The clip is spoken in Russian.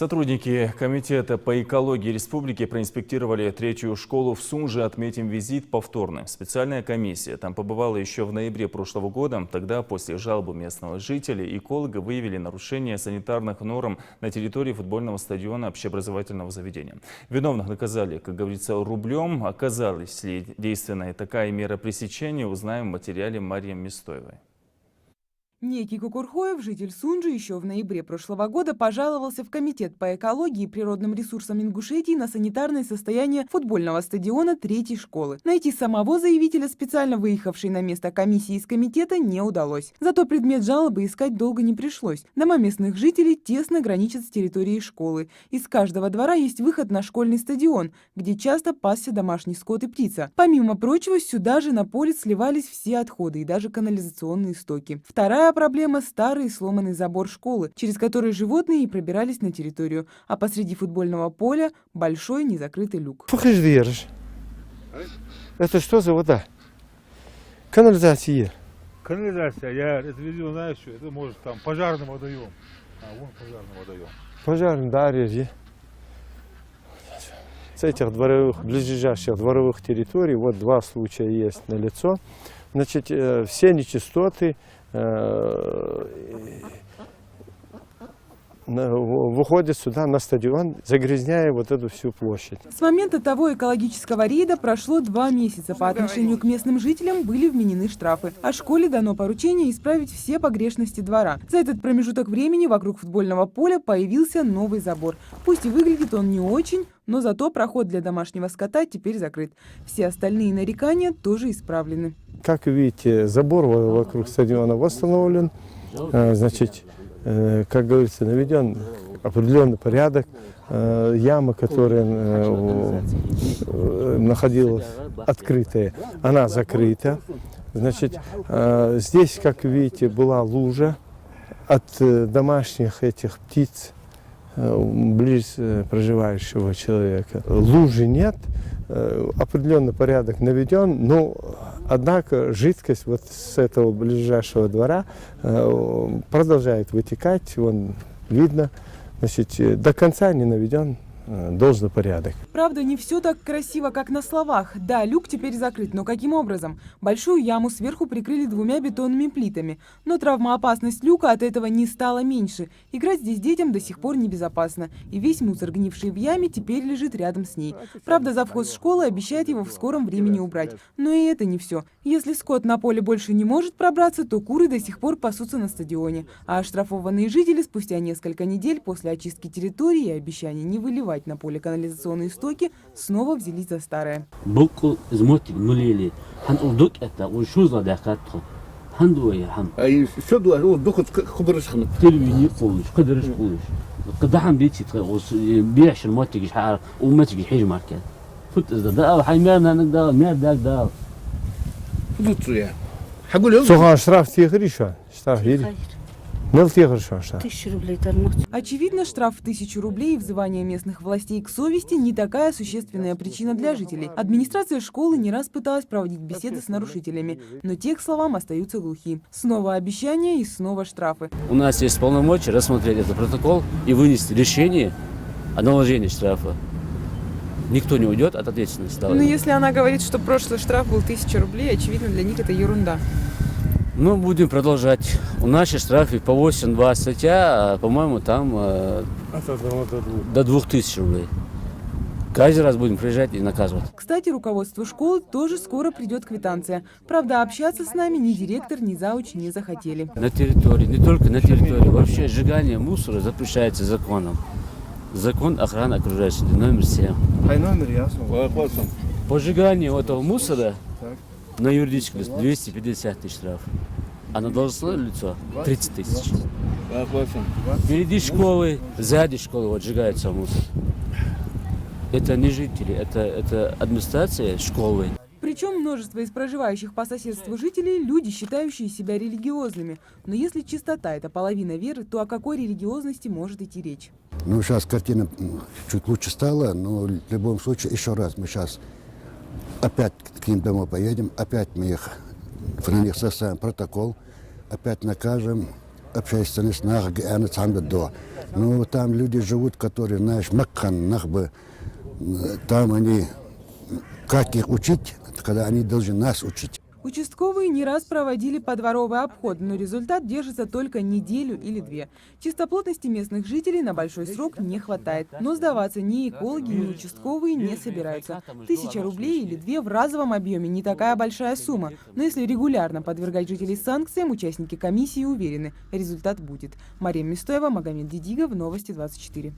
Сотрудники Комитета по экологии республики проинспектировали третью школу в Сунже. Отметим, визит повторный. Специальная комиссия там побывала еще в ноябре прошлого года. Тогда, после жалобы местного жителя, экологи выявили нарушение санитарных норм на территории футбольного стадиона общеобразовательного заведения. Виновных наказали, как говорится, рублем. Оказалась ли действенной такая мера пресечения, узнаем в материале Марии Мистоевой. Некий Кукурхоев, житель Сунжи, еще в ноябре прошлого года пожаловался в Комитет по экологии и природным ресурсам Ингушетии на санитарное состояние футбольного стадиона третьей школы. Найти самого заявителя, специально выехавшей на место комиссии из комитета, не удалось. Зато предмет жалобы искать долго не пришлось. Дома местных жителей тесно граничат с территорией школы. Из каждого двора есть выход на школьный стадион, где часто пасся домашний скот и птица. Помимо прочего, сюда же на поле сливались все отходы и даже канализационные стоки. Вторая проблема – старый сломанный забор школы, через который животные и пробирались на территорию, а посреди футбольного поля – большой незакрытый люк. Это что за вода? Канализация. Канализация, я это видел, знаешь, что это может там пожарный водоем. Вон пожарный водоем. Пожарный, да, реже. С этих дворовых, близлежащих дворовых территорий, вот два случая есть налицо. Значит, все нечистоты выходят сюда на стадион, загрязняя вот эту всю площадь. С момента того экологического рейда прошло 2 месяца. По отношению к местным жителям были вменены штрафы. А школе дано поручение исправить все погрешности двора. За этот промежуток времени вокруг футбольного поля появился новый забор. Пусть и выглядит он не очень, но зато проход для домашнего скота теперь закрыт. Все остальные нарекания тоже исправлены. Как видите, забор вокруг стадиона восстановлен. Значит, как говорится, наведен определенный порядок. Яма, которая находилась открытая, она закрыта. Значит, здесь, как видите, была лужа от домашних этих птиц, близ проживающего человека. Лужи нет, определенный порядок наведен, но однако жидкость вот с этого ближайшего двора продолжает вытекать, вон видно, значит, до конца не наведен должный порядок. Правда, не все так красиво, как на словах. Да, люк теперь закрыт, но каким образом? Большую яму сверху прикрыли 2 бетонными плитами. Но травмоопасность люка от этого не стала меньше. Играть здесь детям до сих пор небезопасно. И весь мусор, гнивший в яме, теперь лежит рядом с ней. Правда, завхоз школы обещает его в скором времени убрать. Но и это не все. Если скот на поле больше не может пробраться, то куры до сих пор пасутся на стадионе. А оштрафованные жители спустя несколько недель после очистки территории и обещания не выливать на поле канализационные стоки снова взялись за старое. Штраф Очевидно, штраф в 1000 рублей и взывание местных властей к совести не такая существенная причина для жителей. Администрация школы не раз пыталась проводить беседы с нарушителями, но те, к словам, остаются глухи. Снова обещания и снова штрафы. У нас есть полномочия рассмотреть этот протокол и вынести решение о наложении штрафа. Никто не уйдет от ответственности. Но если она говорит, что прошлый штраф был 1000 рублей, очевидно, для них это ерунда. Ну, будем продолжать. У нас сейчас штрафы по 8-2 статья, по-моему, там до 2000 рублей. Каждый раз будем приезжать и наказывать. Кстати, руководству школы тоже скоро придет квитанция. Правда, общаться с нами ни директор, ни зауч не захотели. На территории, не только на территории, вообще сжигание мусора запрещается законом. Закон охраны окружающей среды номер 7. А номер ясно. По сжиганию этого мусора на юридическое лицо 250 тысяч штраф, а на должностное лицо 30 тысяч. Впереди школы, сзади школы вот сжигается мусор. Это не жители, это администрация школы. Причем множество из проживающих по соседству жителей – люди, считающие себя религиозными. Но если чистота – это половина веры, то о какой религиозности может идти речь? Ну, сейчас картина чуть лучше стала, но в любом случае, еще раз, мы сейчас опять к ним домой поедем, опять мы их, на них составим протокол, опять накажем, общественность нах геанет до. Но там люди живут, которые, знаешь, маккан, нах бы, там они, как их учить, когда они должны нас учить. Участковые не раз проводили подворовый обход, но результат держится только неделю или две. Чистоплотности местных жителей на большой срок не хватает. Но сдаваться ни экологи, ни участковые не собираются. 1000 рублей или 2 в разовом объеме не такая большая сумма. Но если регулярно подвергать жителей санкциям, участники комиссии уверены, результат будет. Мария Мистоева, Магомед Дидигов, Новости 24.